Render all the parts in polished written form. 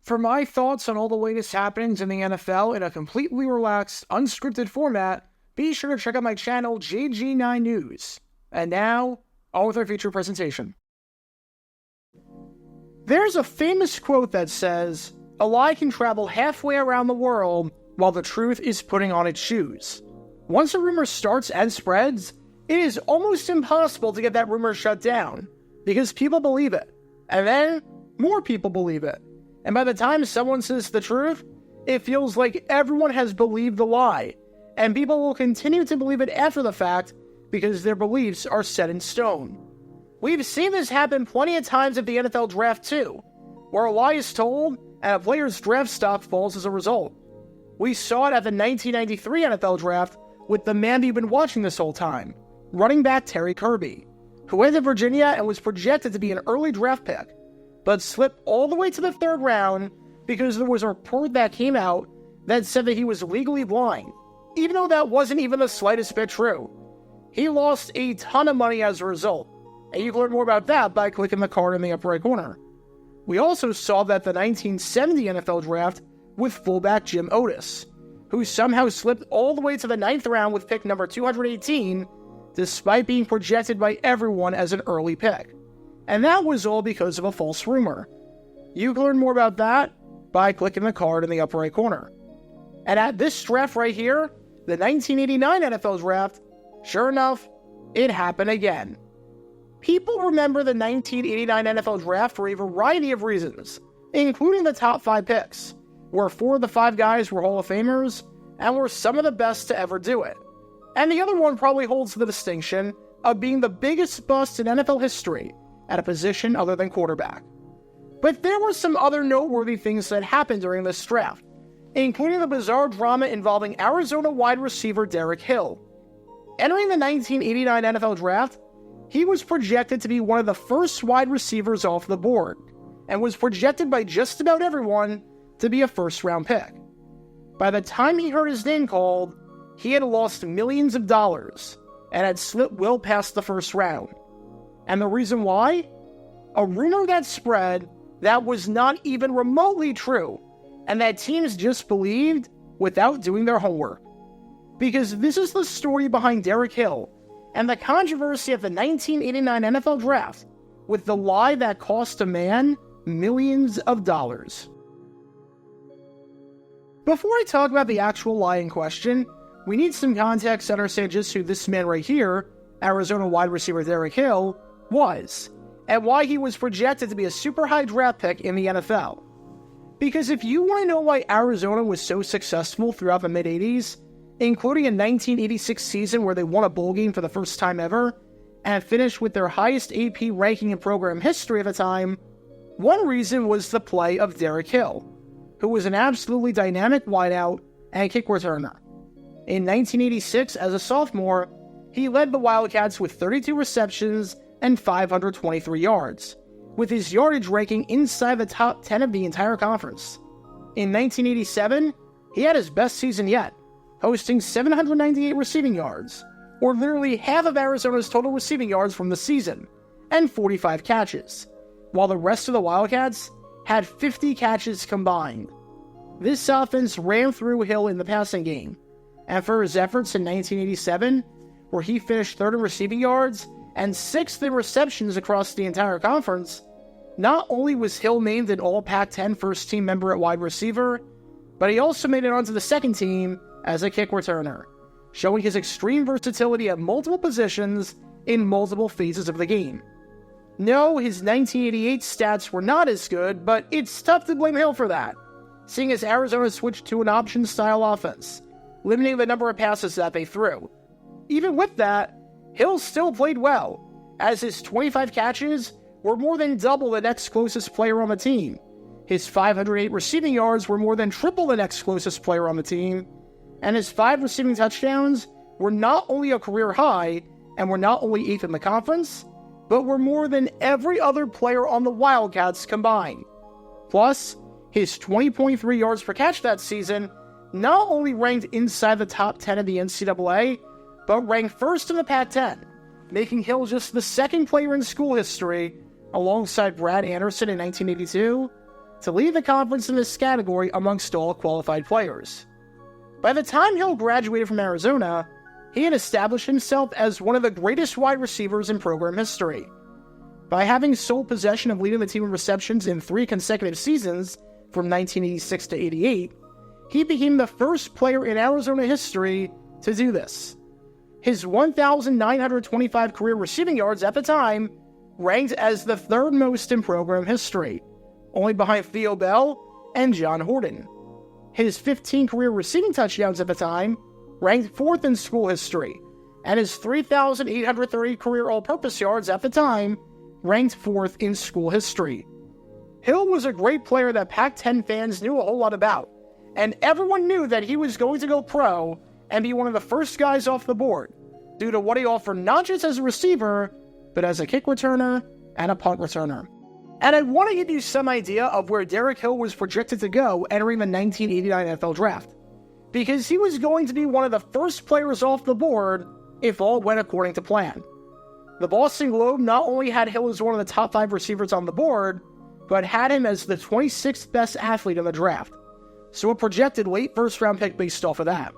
For my thoughts on all the latest happenings in the NFL in a completely relaxed, unscripted format, be sure to check out my channel, JG9 News. And now, on with our feature presentation. There's a famous quote that says, "A lie can travel halfway around the world while the truth is putting on its shoes." Once a rumor starts and spreads, it is almost impossible to get that rumor shut down, because people believe it, and then more people believe it. And by the time someone says the truth, it feels like everyone has believed the lie, and people will continue to believe it after the fact because their beliefs are set in stone. We've seen this happen plenty of times at the NFL draft too, where a lie is told and a player's draft stock falls as a result. We saw it at the 1993 NFL draft with the man you've been watching this whole time, running back Terry Kirby, who went to Virginia and was projected to be an early draft pick, but slipped all the way to the third round because there was a report that came out that said that he was legally blind, even though that wasn't even the slightest bit true. He lost a ton of money as a result, and you can learn more about that by clicking the card in the upper right corner. We also saw that the 1970 NFL draft with fullback Jim Otis, who somehow slipped all the way to the 9th round with pick number 218, despite being projected by everyone as an early pick. And that was all because of a false rumor. You can learn more about that by clicking the card in the upper right corner. And at this draft right here, the 1989 NFL draft, sure enough, it happened again. People remember the 1989 NFL draft for a variety of reasons, including the top 5 picks, where 4 of the 5 guys were Hall of Famers and were some of the best to ever do it. And the other one probably holds the distinction of being the biggest bust in NFL history at a position other than quarterback. But there were some other noteworthy things that happened during this draft, including the bizarre drama involving Arizona wide receiver Derek Hill. Entering the 1989 NFL draft, he was projected to be one of the first wide receivers off the board, and was projected by just about everyone to be a first-round pick. By the time he heard his name called, he had lost millions of dollars, and had slipped well past the first round. And the reason why? A rumor that spread that was not even remotely true, and that teams just believed without doing their homework. Because this is the story behind Derek Hill, and the controversy of the 1989 NFL draft, with the lie that cost a man millions of dollars. Before I talk about the actual lie in question, we need some context to understand just who this man right here, Arizona wide receiver Derek Hill, was, and why he was projected to be a super high draft pick in the NFL. Because if you want to know why Arizona was so successful throughout the mid-80s, including a 1986 season where they won a bowl game for the first time ever, and finished with their highest AP ranking in program history at the time, one reason was the play of Derek Hill, who was an absolutely dynamic wideout and kick returner. In 1986, as a sophomore, he led the Wildcats with 32 receptions and 523 yards, with his yardage ranking inside the top 10 of the entire conference. In 1987, he had his best season yet, hosting 798 receiving yards, or literally half of Arizona's total receiving yards from the season, and 45 catches, while the rest of the Wildcats had 50 catches combined. This offense ran through Hill in the passing game, and for his efforts in 1987, where he finished 3rd in receiving yards and 6th in receptions across the entire conference, not only was Hill named an All-Pac-10 first-team member at wide receiver, but he also made it onto the second team as a kick returner, showing his extreme versatility at multiple positions in multiple phases of the game. No, his 1988 stats were not as good, but it's tough to blame Hill for that, seeing as Arizona switched to an option-style offense, limiting the number of passes that they threw. Even with that, Hill still played well, as his 25 catches were more than double the next closest player on the team. His 508 receiving yards were more than triple the next closest player on the team, and his 5 receiving touchdowns were not only a career high, and were not only 8th in the conference, but were more than every other player on the Wildcats combined. Plus, his 20.3 yards per catch that season not only ranked inside the top 10 of the NCAA, but ranked first in the Pac-10, making Hill just the second player in school history, alongside Brad Anderson in 1982, to lead the conference in this category amongst all qualified players. By the time Hill graduated from Arizona, he had established himself as one of the greatest wide receivers in program history. By having sole possession of leading the team in receptions in 3 consecutive seasons, from 1986 to 88, he became the first player in Arizona history to do this. His 1,925 career receiving yards at the time ranked as the 3rd most in program history, only behind Theo Bell and John Horton. His 15 career receiving touchdowns at the time ranked 4th in school history, and his 3,830 career all-purpose yards at the time ranked 4th in school history. Hill was a great player that Pac-10 fans knew a whole lot about, and everyone knew that he was going to go pro and be one of the first guys off the board, due to what he offered not just as a receiver, but as a kick returner and a punt returner. And I want to give you some idea of where Derek Hill was projected to go entering the 1989 NFL Draft, because he was going to be one of the first players off the board if all went according to plan. The Boston Globe not only had Hill as one of the top 5 receivers on the board, but had him as the 26th best athlete in the draft, so a projected late first-round pick based off of that.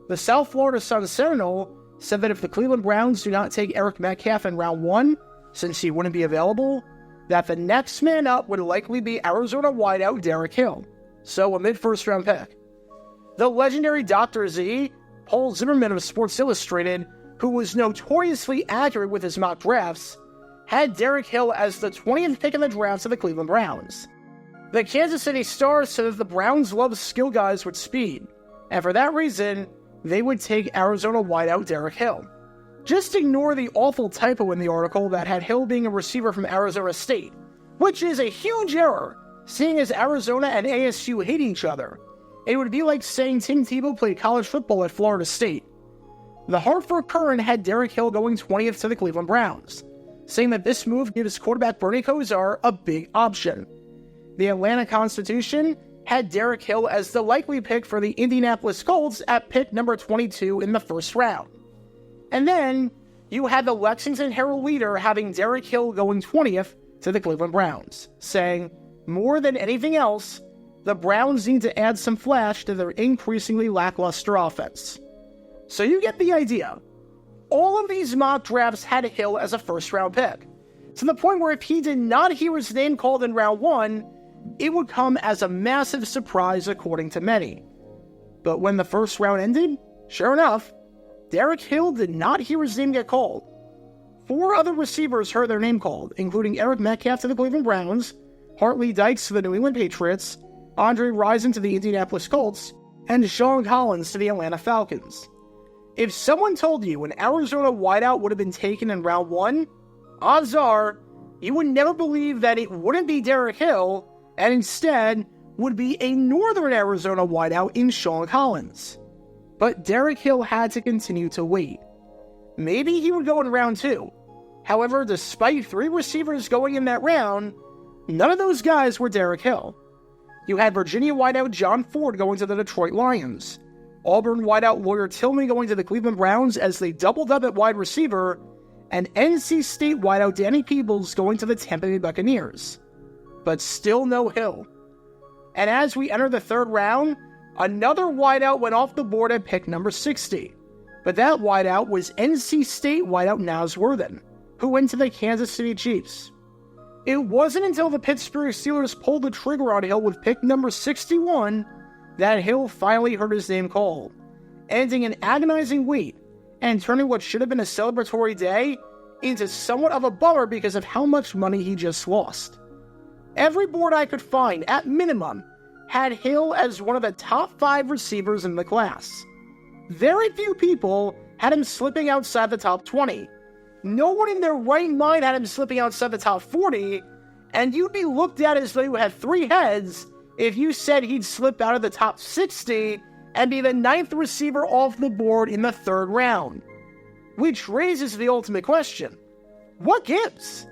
The South Florida Sun-Sentinel said that if the Cleveland Browns do not take Eric Metcalf in round 1, since he wouldn't be available, that the next man up would likely be Arizona wideout Derek Hill, so a mid-first-round pick. The legendary Dr. Z, Paul Zimmerman of Sports Illustrated, who was notoriously accurate with his mock drafts, had Derek Hill as the 20th pick in the draft to the Cleveland Browns. The Kansas City Star said that the Browns love skill guys with speed, and for that reason, they would take Arizona wideout Derek Hill. Just ignore the awful typo in the article that had Hill being a receiver from Arizona State, which is a huge error, seeing as Arizona and ASU hate each other. It would be like saying Tim Tebow played college football at Florida State. The Hartford Courant had Derek Hill going 20th to the Cleveland Browns, saying that this move gives quarterback Bernie Kosar a big option. The Atlanta Constitution had Derek Hill as the likely pick for the Indianapolis Colts at pick number 22 in the first round. And then, you had the Lexington Herald-Leader having Derek Hill going 20th to the Cleveland Browns, saying, more than anything else, the Browns need to add some flash to their increasingly lackluster offense. So you get the idea. All of these mock drafts had Hill as a first-round pick, to the point where if he did not hear his name called in round 1, it would come as a massive surprise according to many. But when the first round ended, sure enough, Derek Hill did not hear his name get called. 4 other receivers heard their name called, including Eric Metcalf to the Cleveland Browns, Hartley Dykes to the New England Patriots, Andre Rison to the Indianapolis Colts, and Sean Collins to the Atlanta Falcons. If someone told you an Arizona wideout would have been taken in round 1, odds are you would never believe that it wouldn't be Derek Hill, and instead would be a Northern Arizona wideout in Sean Collins. But Derek Hill had to continue to wait. Maybe he would go in round 2. However, despite 3 receivers going in that round, none of those guys were Derek Hill. You had Virginia wideout John Ford going to the Detroit Lions, Auburn wideout Lawyer Tillman going to the Cleveland Browns as they doubled up at wide receiver, and NC State wideout Danny Peebles going to the Tampa Bay Buccaneers. But still no Hill. And as we enter the 3rd round, another wideout went off the board at pick number 60. But that wideout was NC State wideout Naz Worthen, who went to the Kansas City Chiefs. It wasn't until the Pittsburgh Steelers pulled the trigger on Hill with pick number 61 that Hill finally heard his name called, ending an agonizing wait and turning what should have been a celebratory day into somewhat of a bummer because of how much money he just lost. Every board I could find, at minimum, had Hill as one of the top 5 receivers in the class. Very few people had him slipping outside the top 20. No one in their right mind had him slipping outside the top 40, and you'd be looked at as though you had 3 heads if you said he'd slip out of the top 60 and be the 9th receiver off the board in the 3rd round. Which raises the ultimate question. What gives?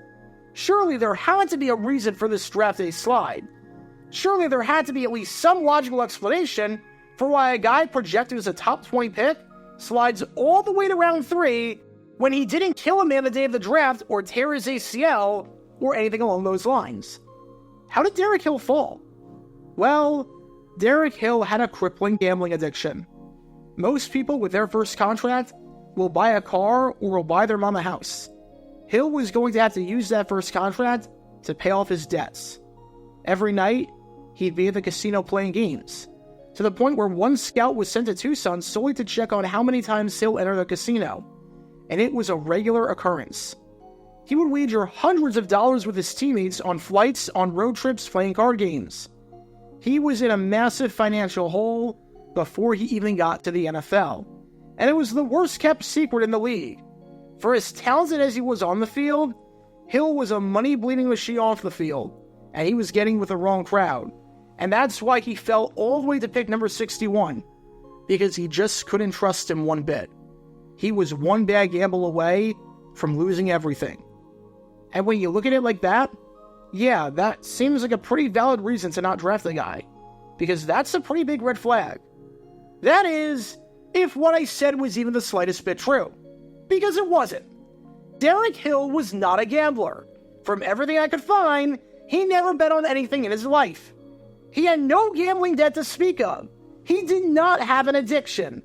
Surely there had to be a reason for this draft day slide. Surely there had to be at least some logical explanation for why a guy projected as a top 20 pick slides all the way to round 3 when he didn't kill a man the day of the draft or tear his ACL or anything along those lines. How did Derek Hill fall? Well, Derek Hill had a crippling gambling addiction. Most people with their first contract will buy a car or will buy their mom a house. Hill was going to have to use that first contract to pay off his debts. Every night, he'd be at the casino playing games, to the point where one scout was sent to Tucson solely to check on how many times Hill entered the casino, and it was a regular occurrence. He would wager hundreds of dollars with his teammates on flights, on road trips, playing card games. He was in a massive financial hole before he even got to the NFL, and it was the worst-kept secret in the league. For as talented as he was on the field, Hill was a money-bleeding machine off the field, and he was getting with the wrong crowd. And that's why he fell all the way to pick number 61, because he just couldn't trust him one bit. He was one bad gamble away from losing everything. And when you look at it like that, yeah, that seems like a pretty valid reason to not draft the guy, because that's a pretty big red flag. That is, if what I said was even the slightest bit true, because it wasn't. Derek Hill was not a gambler. From everything I could find, he never bet on anything in his life. He had no gambling debt to speak of. He did not have an addiction.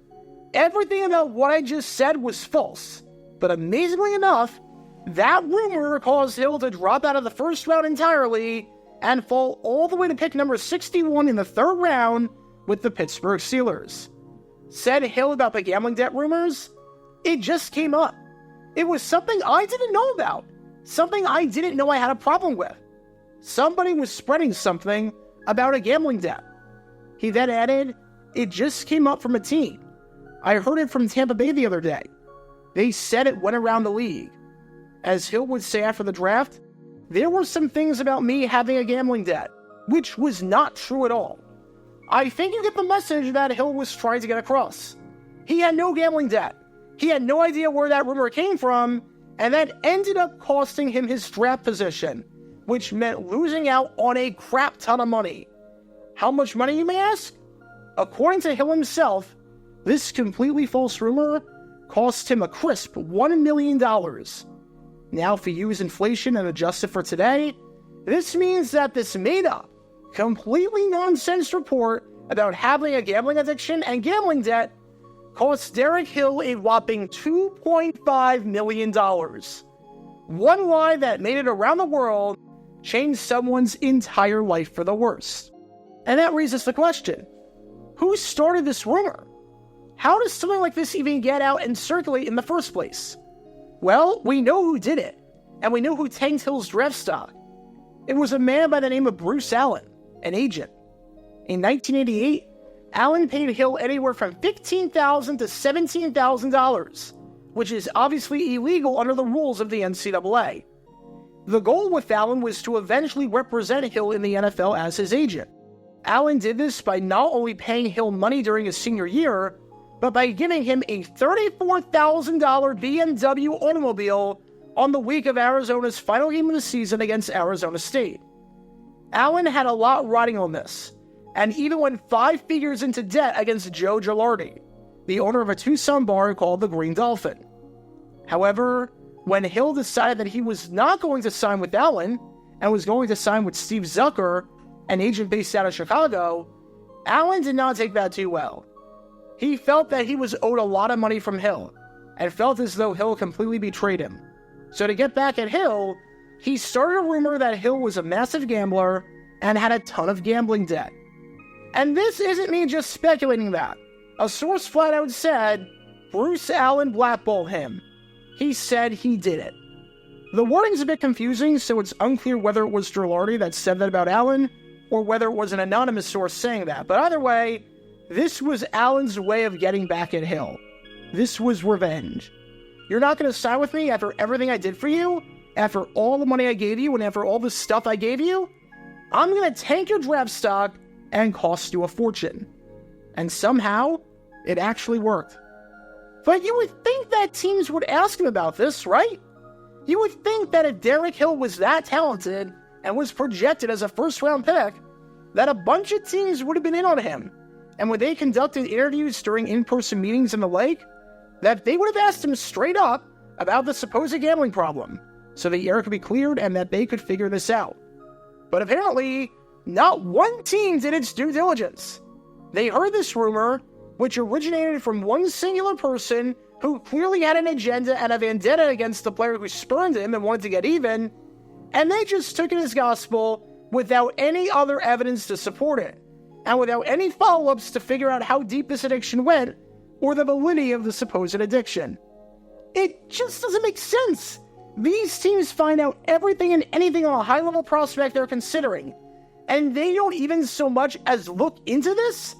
Everything about what I just said was false. But amazingly enough, that rumor caused Hill to drop out of the first round entirely and fall all the way to pick number 61 in the third round with the Pittsburgh Steelers. Said Hill about the gambling debt rumors? It just came up. It was something I didn't know about. Something I didn't know I had a problem with. Somebody was spreading something about a gambling debt. He then added, it just came up from a team. I heard it from Tampa Bay the other day. They said it went around the league. As Hill would say after the draft, there were some things about me having a gambling debt, which was not true at all. I think you get the message that Hill was trying to get across. He had no gambling debt. He had no idea where that rumor came from, and that ended up costing him his draft position, which meant losing out on a crap ton of money. How much money, you may ask? According to Hill himself, this completely false rumor cost him a crisp $1 million. Now, if you use inflation and adjust it for today, this means that this made-up, completely nonsense report about having a gambling addiction and gambling debt cost Derek Hill a whopping $2.5 million. One lie that made it around the world changed someone's entire life for the worse. And that raises the question, who started this rumor? How does something like this even get out and circulate in the first place? Well, we know who did it, and we know who tanked Hill's draft stock. It was a man by the name of Bruce Allen, an agent. In 1988, Allen paid Hill anywhere from $15,000 to $17,000, which is obviously illegal under the rules of the NCAA. The goal with Allen was to eventually represent Hill in the NFL as his agent. Allen did this by not only paying Hill money during his senior year, but by giving him a $34,000 BMW automobile on the week of Arizona's final game of the season against Arizona State. Allen had a lot riding on this, and even went 5 figures into debt against Joe Gilardi, the owner of a Tucson bar called the Green Dolphin. However, when Hill decided that he was not going to sign with Allen, and was going to sign with Steve Zucker, an agent based out of Chicago, Allen did not take that too well. He felt that he was owed a lot of money from Hill, and felt as though Hill completely betrayed him. So to get back at Hill, he started a rumor that Hill was a massive gambler and had a ton of gambling debt. And this isn't me just speculating that. A source flat out said, Bruce Allen blackballed him. He said he did it. The wording's a bit confusing, so it's unclear whether it was Gilardi that said that about Allen, or whether it was an anonymous source saying that. But either way, this was Allen's way of getting back at Hill. This was revenge. You're not going to sign with me after everything I did for you? After all the money I gave you and after all the stuff I gave you? I'm going to tank your draft stock and cost you a fortune. And somehow, it actually worked. But you would think that teams would ask him about this, right? You would think that if Derek Hill was that talented and was projected as a first-round pick, that a bunch of teams would have been in on him. And when they conducted interviews during in-person meetings and the like, that they would have asked him straight up about the supposed gambling problem, so the air could be cleared and that they could figure this out. But apparently, not one team did its due diligence. They heard this rumor, which originated from one singular person who clearly had an agenda and a vendetta against the player who spurned him and wanted to get even, and they just took it as gospel without any other evidence to support it, and without any follow-ups to figure out how deep this addiction went, or the validity of the supposed addiction. It just doesn't make sense. These teams find out everything and anything on a high-level prospect they're considering, and they don't even so much as look into this?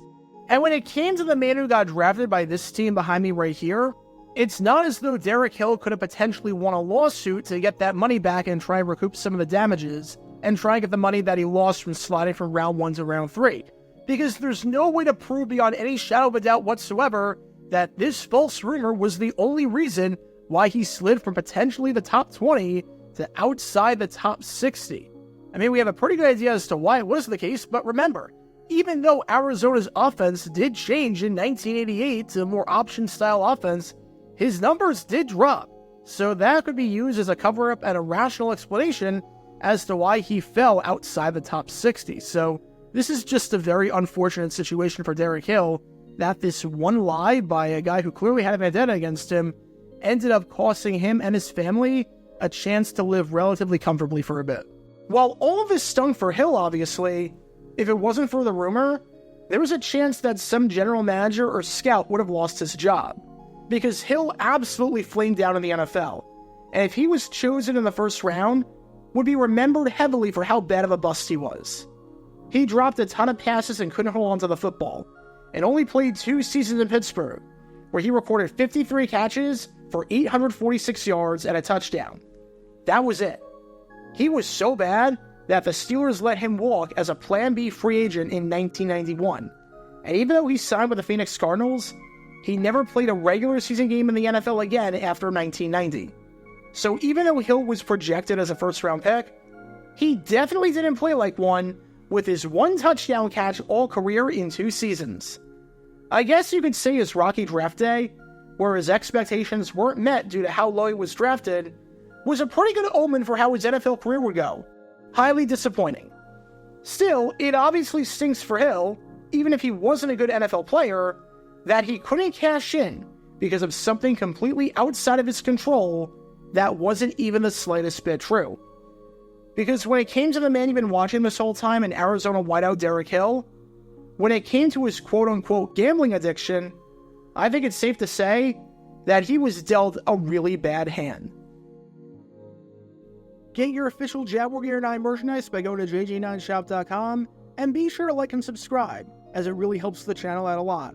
And when it came to the man who got drafted by this team behind me right here, it's not as though Derek Hill could have potentially won a lawsuit to get that money back and try and recoup some of the damages, and try and get the money that he lost from sliding from round 1 to round 3. Because there's no way to prove beyond any shadow of a doubt whatsoever that this false rumor was the only reason why he slid from potentially the top 20 to outside the top 60. I mean, we have a pretty good idea as to why it was the case, but remember, even though Arizona's offense did change in 1988 to a more option-style offense, his numbers did drop, so that could be used as a cover-up and a rational explanation as to why he fell outside the top 60. So this is just a very unfortunate situation for Derek Hill, that this one lie by a guy who clearly had a vendetta against him ended up costing him and his family a chance to live relatively comfortably for a bit. While all of this stung for Hill, obviously, if it wasn't for the rumor, there was a chance that some general manager or scout would have lost his job, because Hill absolutely flamed out in the NFL, and if he was chosen in the first round, would be remembered heavily for how bad of a bust he was. He dropped a ton of passes and couldn't hold on to the football, and only played 2 seasons in Pittsburgh, where he recorded 53 catches for 846 yards and a touchdown. That was it. He was so bad that the Steelers let him walk as a Plan B free agent in 1991, and even though he signed with the Phoenix Cardinals, he never played a regular season game in the NFL again after 1990. So even though Hill was projected as a first-round pick, he definitely didn't play like one, with his 1 touchdown catch all career in 2 seasons. I guess you could say his rocky draft day, where his expectations weren't met due to how low he was drafted, was a pretty good omen for how his NFL career would go. Highly disappointing. Still, it obviously stinks for Hill, even if he wasn't a good NFL player, that he couldn't cash in because of something completely outside of his control that wasn't even the slightest bit true. Because when it came to the man you've been watching this whole time in Arizona wideout Derek Hill, when it came to his quote-unquote gambling addiction, I think it's safe to say that he was dealt a really bad hand. Get your official Jaguar Gear 9 merchandise by going to jj9shop.com, and be sure to like and subscribe, as it really helps the channel out a lot.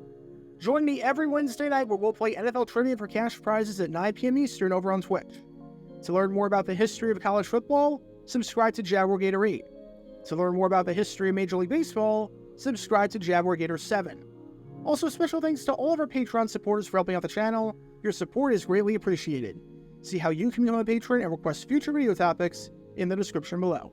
Join me every Wednesday night where we'll play NFL Trivia for cash prizes at 9 p.m. Eastern over on Twitch. To learn more about the history of college football, subscribe to Jaguar Gator 8. To learn more about the history of Major League Baseball, subscribe to Jaguar Gator 7. Also, special thanks to all of our Patreon supporters for helping out the channel. Your support is greatly appreciated. See how you can become a patron and request future video topics in the description below.